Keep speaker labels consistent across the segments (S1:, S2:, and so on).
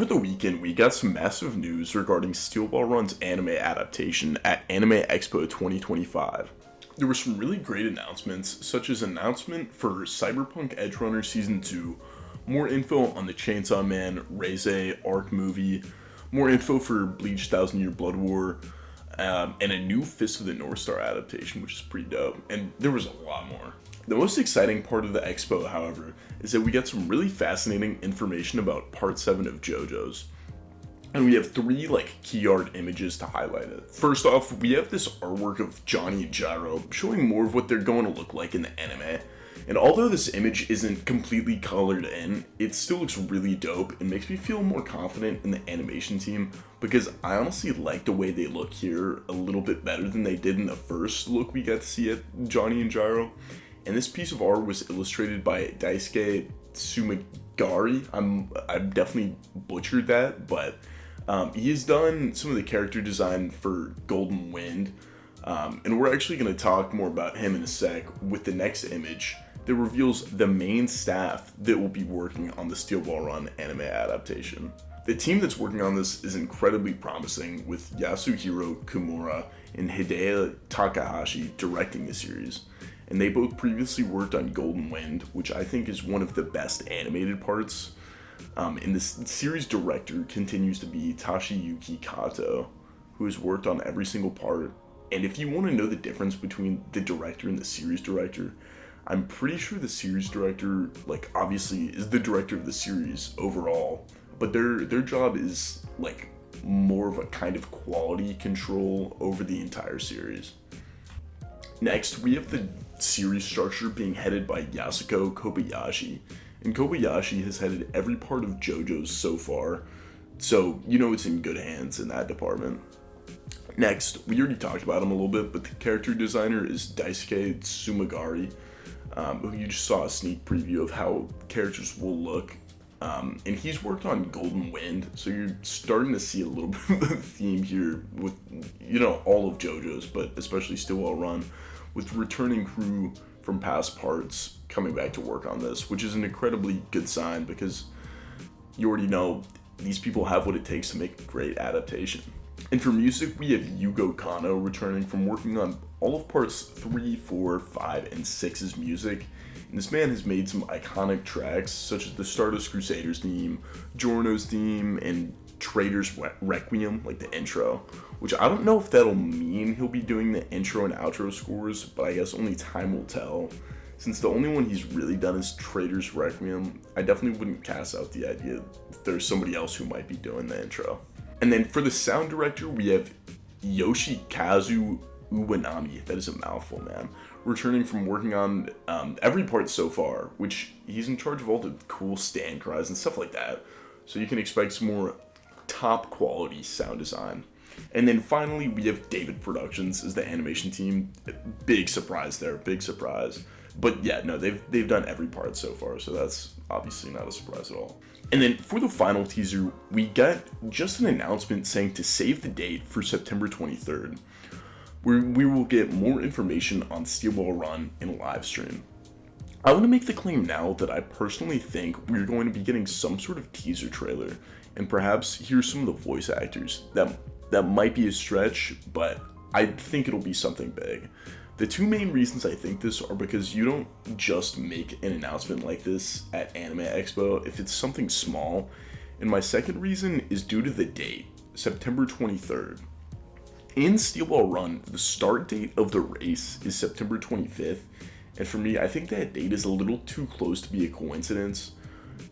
S1: over the weekend, we got some massive news regarding Steel Ball Run's anime adaptation at Anime Expo 2025. There were some really great announcements, such as announcement for Cyberpunk Edgerunner Season 2, more info on the Chainsaw Man Reize Arc movie, more info for Bleach Thousand Year Blood War, and a new Fist of the North Star adaptation, which is pretty dope. And there was a lot more. The most exciting part of the expo, however, is that we got some really fascinating information about Part 7 of JoJo's. And we have three key art images to highlight it. First off, we have this artwork of Johnny and Gyro showing more of what they're going to look like in the anime. And although this image isn't completely colored in, it still looks really dope and makes me feel more confident in the animation team, because I honestly like the way they look here a little bit better than they did in the first look we got to see at Johnny and Gyro. And this piece of art was illustrated by Daisuke Sumigari. I'm definitely butchered that, but he has done some of the character design for Golden Wind, and we're actually going to talk more about him in a sec with the next image that reveals the main staff that will be working on the Steel Ball Run anime adaptation. The team that's working on this is incredibly promising, with Yasuhiro Kimura and Hideo Takahashi directing the series. And they both previously worked on Golden Wind, which I think is one of the best animated parts. And this series director continues to be Toshiyuki Kato, who has worked on every single part. And if you want to know the difference between the director and the series director, I'm pretty sure the series director, obviously is the director of the series overall, but their job is more of a kind of quality control over the entire series. Next, we have the series structure being headed by Yasuko Kobayashi, and Kobayashi has headed every part of JoJo's so far, so you know it's in good hands in that department. Next, we already talked about him a little bit, but the character designer is Daisuke Sumigari, who you just saw a sneak preview of how characters will look. And he's worked on Golden Wind, so you're starting to see a little bit of a theme here with, all of JoJo's, but especially Steel Ball Run, with returning crew from past parts coming back to work on this, which is an incredibly good sign, because you already know these people have what it takes to make a great adaptation. And for music, we have Yugo Kano returning from working on all of parts 3, 4, 5, and 6's music. And this man has made some iconic tracks, such as the Stardust Crusaders theme, Giorno's theme, and Trader's Requiem, the intro. Which I don't know if that'll mean he'll be doing the intro and outro scores, but I guess only time will tell. Since the only one he's really done is Trader's Requiem, I definitely wouldn't cast out the idea if there's somebody else who might be doing the intro. And then for the sound director, we have Yoshikazu Uwanami. That is a mouthful, man. Returning from working on every part so far, which he's in charge of all the cool stand cries and stuff like that. So you can expect some more top quality sound design. And then finally, we have David Productions as the animation team. Big surprise there, big surprise. But yeah, no, they've done every part so far, so that's obviously not a surprise at all. And then for the final teaser, we got just an announcement saying to save the date for September 23rd, where we will get more information on Steel Ball Run in a live stream. I want to make the claim now that I personally think we're going to be getting some sort of teaser trailer, and perhaps hear some of the voice actors. That might be a stretch, but I think it'll be something big. The two main reasons I think this are because you don't just make an announcement like this at Anime Expo if it's something small, and my second reason is due to the date, September 23rd. In Steel Ball Run, the start date of the race is September 25th, and for me, I think that date is a little too close to be a coincidence.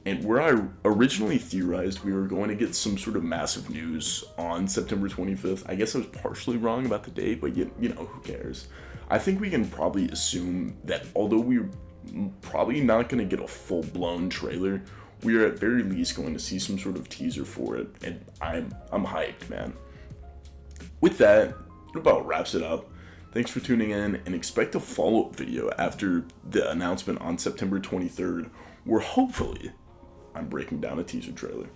S1: And where I originally theorized we were going to get some sort of massive news on September 25th, I guess I was partially wrong about the date, but you know, who cares? I think we can probably assume that although we're probably not going to get a full-blown trailer, we are at very least going to see some sort of teaser for it, and I'm hyped, man. With that, it about wraps it up. Thanks for tuning in, and expect a follow-up video after the announcement on September 23rd, where hopefully I'm breaking down a teaser trailer.